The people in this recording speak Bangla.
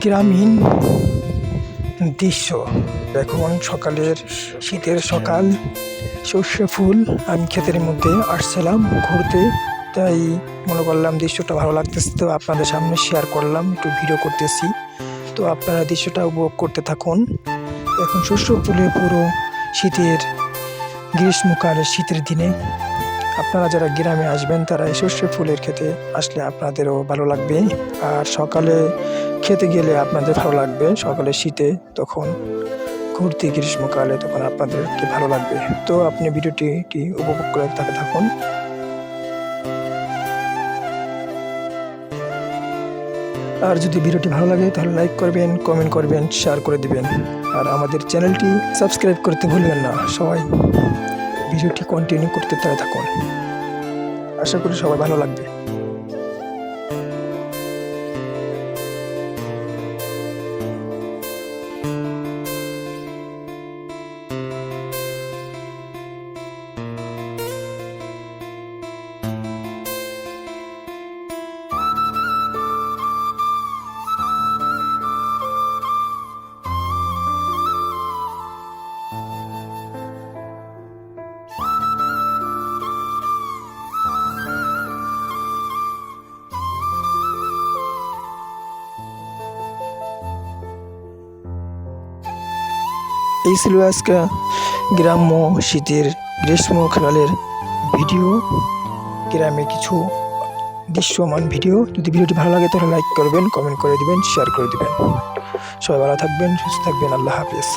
গ্রামীণ দৃশ্য। এখন সকালের শীতের সকাল, সর্ষে ফুল। আমি ক্ষেতের মধ্যে আসছিলাম ঘুরতে, তাই মনে করলাম দৃশ্যটা ভালো লাগতেছে, তো আপনাদের সামনে শেয়ার করলাম, একটু ভিডিও করতেছি। তো আপনারা দৃশ্যটা উপভোগ করতে থাকুন। এখন সর্ষে ফুলে পুরো শীতের, গ্রীষ্মকালের শীতের দিনে আপনারা যারা গ্রামে আসবেন তারা এই সর্ষে ফুলের খেতে আসলে আপনাদেরও ভালো লাগবে। আর সকালে খেতে গেলে আপনাদের ভালো লাগবে, সকালে শীতে তখন ঘুরতে, গ্রীষ্মকালে তখন আপনাদেরকে ভালো লাগবে। তো আপনি ভিডিওটি উপভোগ করে থাকুন। আর যদি ভিডিওটি ভালো লাগে তাহলে লাইক করবেন, কমেন্ট করবেন, শেয়ার করে দিবেন। আর আমাদের চ্যানেলটি সাবস্ক্রাইব করতে ভুলবেন না। সবাই ভিডিওটি কন্টিনিউ করতে থাকুন, আশা করি সবাই ভালো লাগবে। এই ছিল আজকে গ্রাম্য শীতের গ্রীষ্মকালের ভিডিও, গ্রামে কিছু দৃশ্যমান ভিডিও। যদি ভিডিওটি ভালো লাগে তাহলে লাইক করবেন, কমেন্ট করে দিবেন, শেয়ার করে দিবেন। সবাই ভালো থাকবেন, সুস্থ থাকবেন। আল্লাহ হাফেজ।